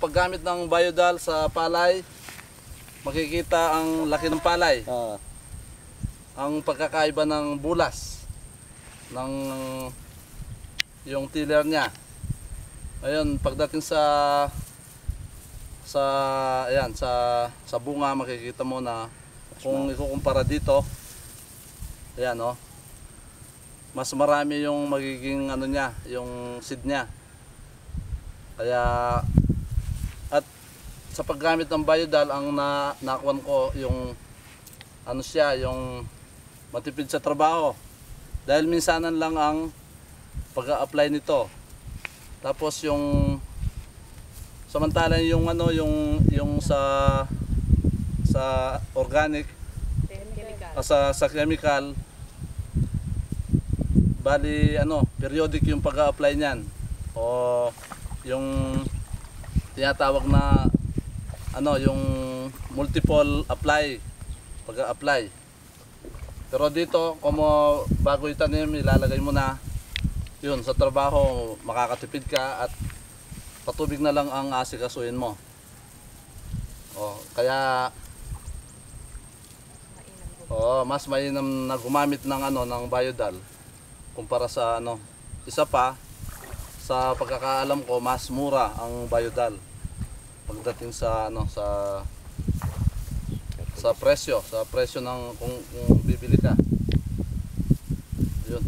Paggamit ng biodal sa palay, makikita ang laki ng palay. Ang pagkakaiba ng bulas ng yung tiller niya. Ayun, pagdating ayan, sa bunga, makikita mo na kung ikukumpara dito, ayan, oh, mas marami yung magiging ano niya, yung seed niya. Kaya at sa paggamit ng biodal, ang nakuan ko yung ano siya, yung matipid sa trabaho. Dahil minsanan lang ang pag-a-apply nito. Tapos yung samantalang yung ano, yung sa organic, sa chemical, bali ano, periodic yung pag-a-apply niyan. O yung tinatawag na ano, yung multiple apply, pag-a-apply. Pero dito, kung bago itanim, ilalagay mo na yun sa trabaho, makakatipid ka at patubig na lang ang asikasuhin mo. Kaya mas mainam na gumamit ng ano, ng biodal kumpara sa ano. Isa pa, sa pagkakaalam ko, mas mura ang biodal pagdating sa ano, sa presyo ng kung bibili ka. Yun.